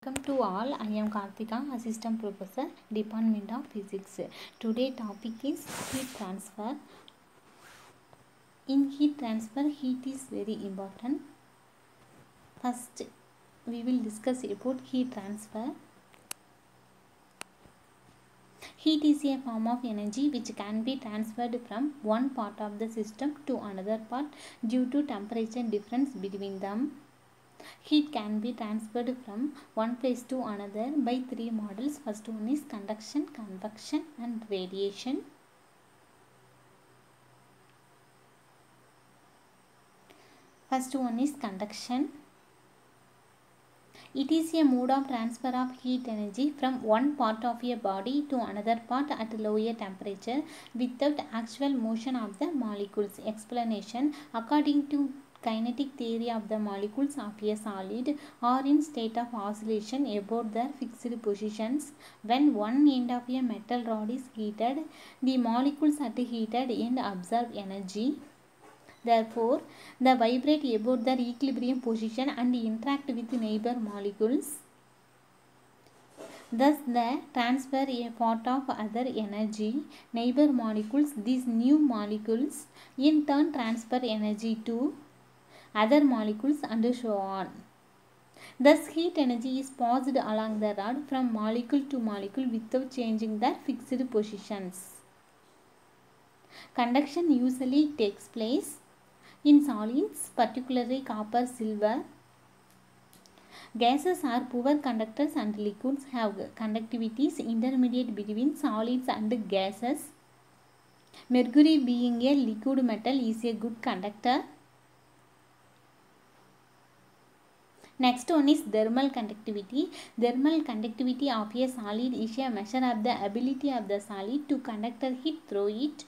Welcome to all. I am Karthika, Assistant Professor, Department of Physics. Today topic is heat transfer. In heat transfer, heat is very important. First, we will discuss about heat transfer. Heat is a form of energy which can be transferred from one part of the system to another part due to temperature difference between them. Heat can be transferred from one place to another by three models. First one is conduction, convection and radiation. First one is conduction. It is a mode of transfer of heat energy from one part of a body to another part at lower temperature without actual motion of the molecules. Explanation: according to kinetic theory of the molecules of a solid are in state of oscillation about their fixed positions. When one end of a metal rod is heated, the molecules at heated end absorb energy. Therefore, they vibrate about their equilibrium position and interact with neighbor molecules. Thus, they transfer a part of other energy, neighbor molecules. These new molecules in turn transfer energy to other molecules and so on. Thus, heat energy is passed along the rod from molecule to molecule without changing their fixed positions. Conduction usually takes place in solids, particularly copper, silver. Gases are poor conductors and liquids have conductivities intermediate between solids and gases. Mercury, being a liquid metal, is a good conductor. Next one is thermal conductivity. Thermal conductivity of a solid is a measure of the ability of the solid to conduct heat through it.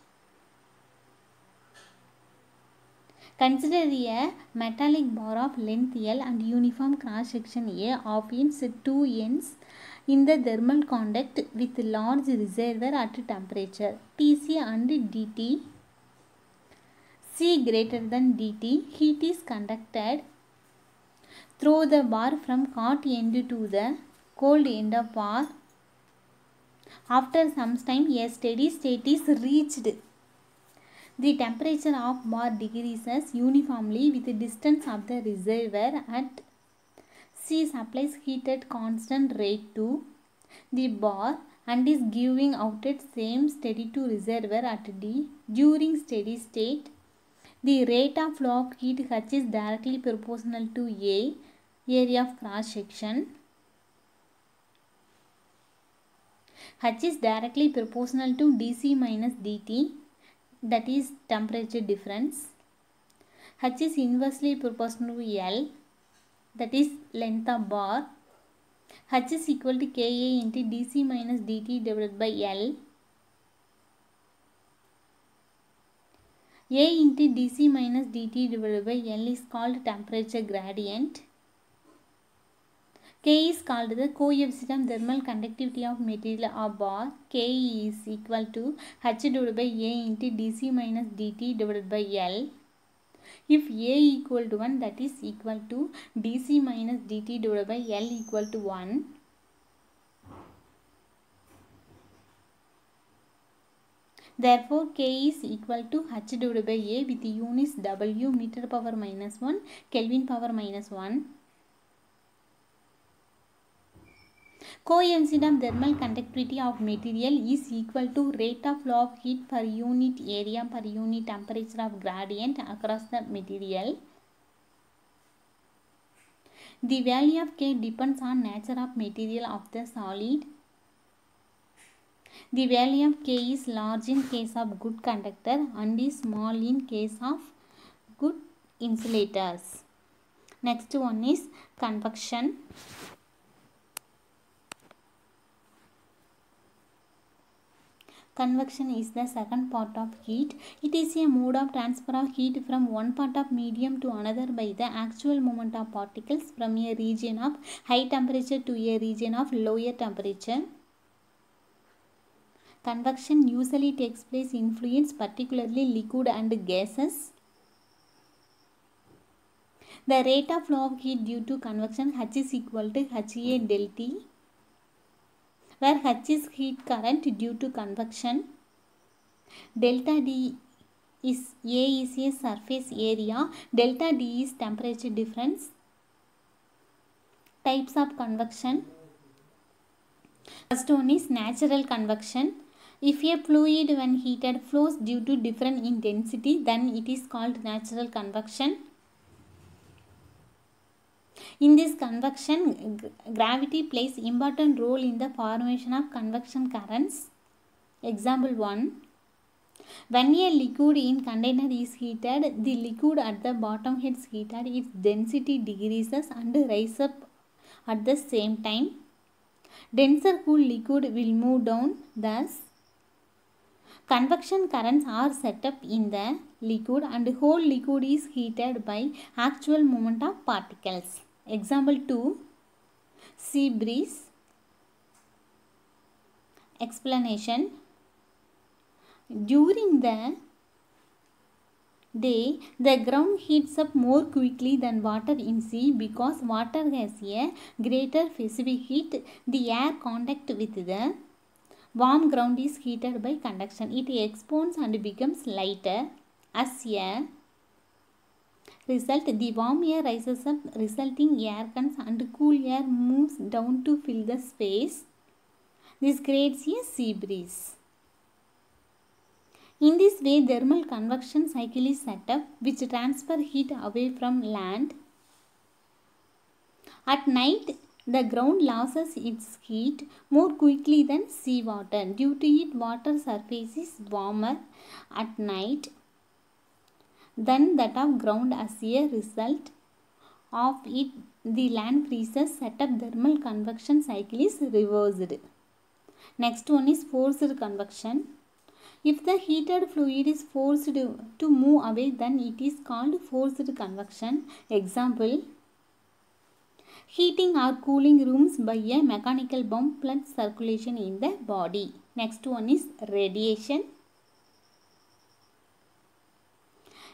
Consider a metallic bar of length L and uniform cross section A of its two ends in the thermal conduct with large reservoir at temperature Tc and Dt. C greater than Dt. Heat is conducted through the bar from hot end to the cold end of bar. After some time, a steady state is reached. The temperature of bar decreases uniformly with the distance of the reservoir at C supplies heat at constant rate to the bar and is giving out at same steady to reservoir at D. During steady state, the rate of flow of heat H is directly proportional to A, area of cross section. H is directly proportional to dC minus dt, that is temperature difference. H is inversely proportional to L, that is length of bar. H is equal to Ka into dC minus dt divided by L. A into dC minus dt divided by L is called temperature gradient. K is called the coefficient of thermal conductivity of material of bar. K is equal to H divided by A into dC minus dt divided by L. If A equal to 1, that is equal to dC minus dt divided by L equal to 1. Therefore, K is equal to H divided by A with units W, meter power minus 1, Kelvin power minus 1. Coefficient of thermal conductivity of material is equal to rate of flow of heat per unit area per unit temperature of gradient across the material. The value of K depends on nature of material of the solid. The value of K is large in case of good conductor and is small in case of good insulators. Next one is convection. Convection is the second part of heat. It is a mode of transfer of heat from one part of medium to another by the actual movement of particles from a region of high temperature to a region of lower temperature. Convection usually takes place in fluids, particularly liquid and gases. The rate of flow of heat due to convection H is equal to HA del T, where H is heat current due to convection. Delta D is A is a surface area. Delta D is temperature difference. Types of convection. First one is natural convection. If a fluid when heated flows due to different in density, then it is called natural convection. In this convection, gravity plays important role in the formation of convection currents. Example 1. When a liquid in container is heated, the liquid at the bottom gets heated, its density decreases and rises up at the same time. Denser cool liquid will move down. Thus, convection currents are set up in the liquid and the whole liquid is heated by actual movement of particles. Example 2. Sea breeze. Explanation. During the day, the ground heats up more quickly than water in sea because water has a greater specific heat. The air contact with the warm ground is heated by conduction. It expands and becomes lighter. As a result, the warm air rises up, resulting air currents, and cool air moves down to fill the space. This creates a sea breeze. In this way, thermal convection cycle is set up, which transfer heat away from land. At night, the ground loses its heat more quickly than seawater. Due to it, water surface is warmer at night than that of ground. As a result of it, the land freezes. Set up thermal convection cycle is reversed. Next one is forced convection. If the heated fluid is forced to move away, then it is called forced convection. Example, heating or cooling rooms by a mechanical pump plus circulation in the body. Next one is radiation.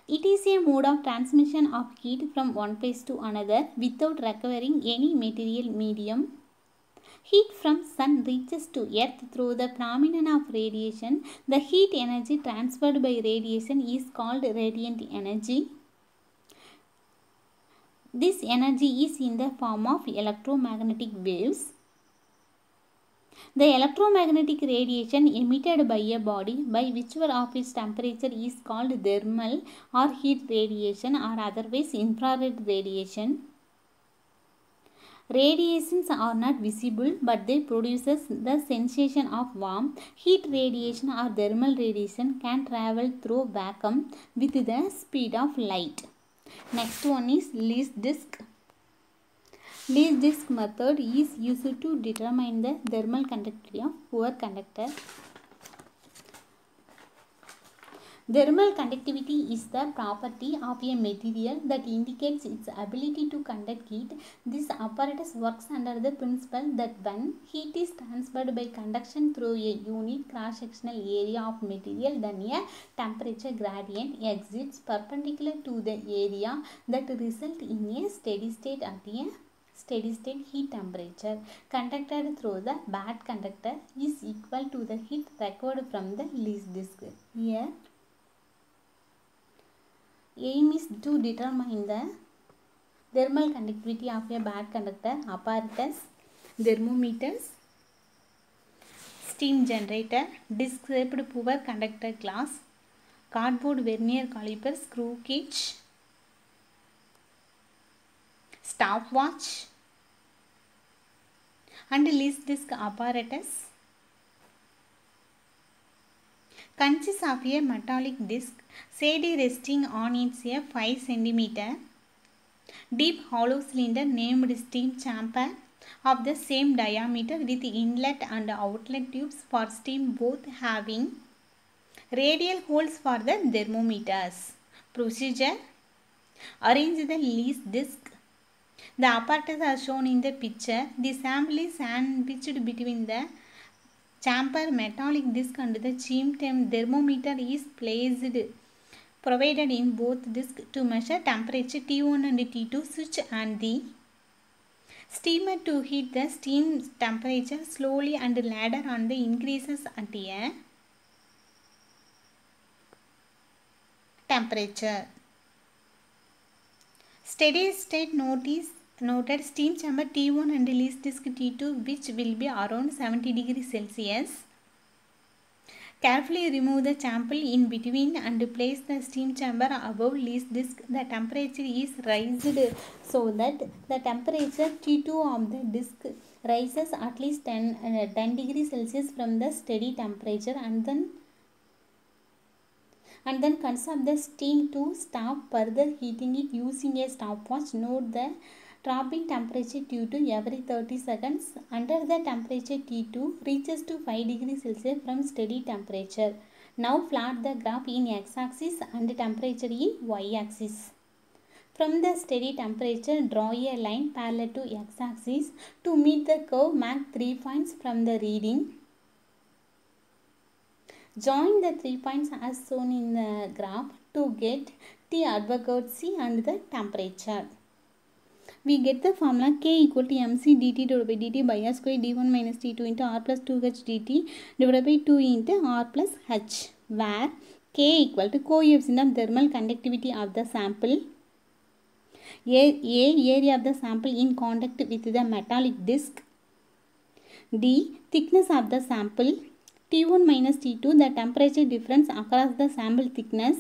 It is a mode of transmission of heat from one place to another without requiring any material medium. Heat from sun reaches to earth through the phenomenon of radiation. The heat energy transferred by radiation is called radiant energy. This energy is in the form of electromagnetic waves. The electromagnetic radiation emitted by a body by whichever of its temperature is called thermal or heat radiation, or otherwise infrared radiation. Radiations are not visible, but they produce the sensation of warmth. Heat radiation or thermal radiation can travel through vacuum with the speed of light. Next one is least disk. Least disk method is used to determine the thermal conductivity of poor conductor. Thermal conductivity is the property of a material that indicates its ability to conduct heat. This apparatus works under the principle that when heat is transferred by conduction through a unit cross-sectional area of material, then a temperature gradient exists perpendicular to the area that results in a steady state at a steady state heat temperature conducted through the bad conductor is equal to the heat recovered from the least disk. Here, aim is to determine the thermal conductivity of a bad conductor. Apparatus, thermometers, steam generator, disc-shaped poor conductor glass, cardboard vernier caliper, screw gauge, stopwatch, and least disk apparatus consists of a metallic disc, shade resting on its a 5 cm deep hollow cylinder named steam chamber of the same diameter with inlet and outlet tubes for steam, both having radial holes for the thermometers. Procedure: arrange the least disk. The apparatus are shown in the picture. The sample is sandwiched between the chamber metallic disc and the steam thermometer is placed provided in both discs to measure temperature T1 and T2. Switch and the steamer to heat the steam temperature slowly and later on the increases at a temperature. Steady state noted steam chamber T1 and release disk T2, which will be around 70 degrees Celsius. Carefully remove the chamber in between and place the steam chamber above release disk. The temperature is raised so that the temperature T2 of the disk rises at least 10 degrees Celsius from the steady temperature, and then conserve the steam to stop further heating it using a stopwatch. Note the dropping temperature T2 every 30 seconds until the temperature T2 reaches to 5 degrees Celsius from steady temperature. Now plot the graph in x-axis and temperature in y-axis. From the steady temperature, draw a line parallel to x-axis. To meet the curve, mark 3 points from the reading. Join the 3 points as shown in the graph to get T Avogadro and the temperature. We get the formula K equal to mc dt divided by dt by r square d1 minus t2 into r plus 2h dt divided by 2 into r plus h, where K equal to coefficient of thermal conductivity of the sample, A area of the sample in contact with the metallic disc, D thickness of the sample, T1 minus T2 the temperature difference across the sample thickness,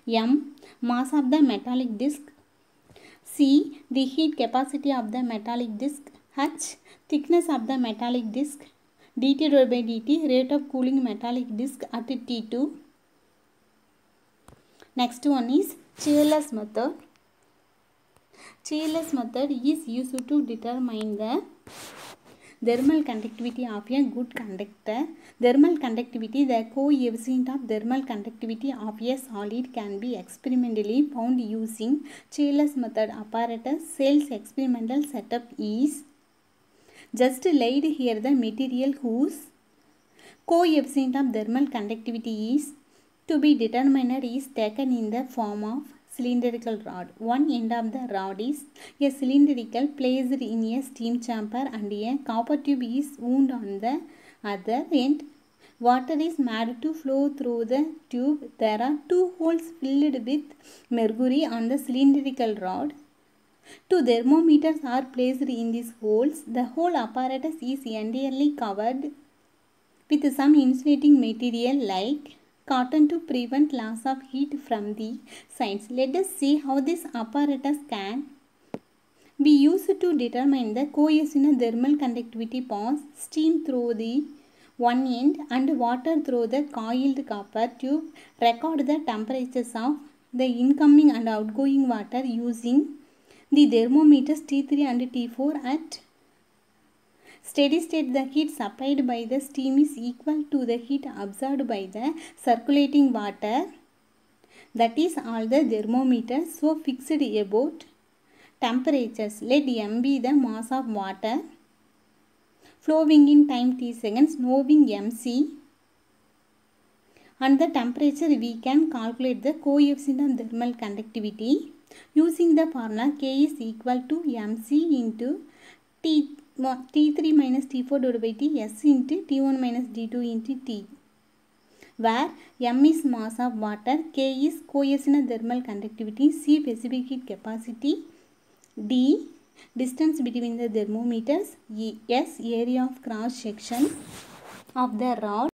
M mass of the metallic disc, C the heat capacity of the metallic disc, H thickness of the metallic disc, dt divided by dt rate of cooling metallic disc at T2. Next one is Cheerless method. Cheerless method is used to determine the thermal conductivity of a good conductor. Thermal conductivity, the coefficient of thermal conductivity of a solid, can be experimentally found using Cheerless method apparatus. Cell's experimental setup is just laid here. The material whose coefficient of thermal conductivity is to be determined is taken in the form of cylindrical rod. One end of the rod is a cylindrical placed in a steam chamber and a copper tube is wound on the other end. Water is made to flow through the tube. There are 2 holes filled with mercury on the cylindrical rod. 2 thermometers are placed in these holes. The whole apparatus is entirely covered with some insulating material like cotton to prevent loss of heat from the sides. Let us see how this apparatus can be used to determine the coefficient of thermal conductivity. Pass steam through the one end and water through the coiled copper tube. Record the temperatures of the incoming and outgoing water using the thermometers T3 and T4 at steady state. The heat supplied by the steam is equal to the heat absorbed by the circulating water, that is all the thermometers. So fixed about temperatures. Let M be the mass of water flowing in time T seconds, knowing MC and the temperature. We can calculate the coefficient of thermal conductivity using the formula K is equal to MC into T3 minus T4 divided by T S into T1 minus D2 into T, where M is mass of water, K is coefficient of thermal conductivity, C specific heat capacity, D distance between the thermometers, S area of cross section of the rod.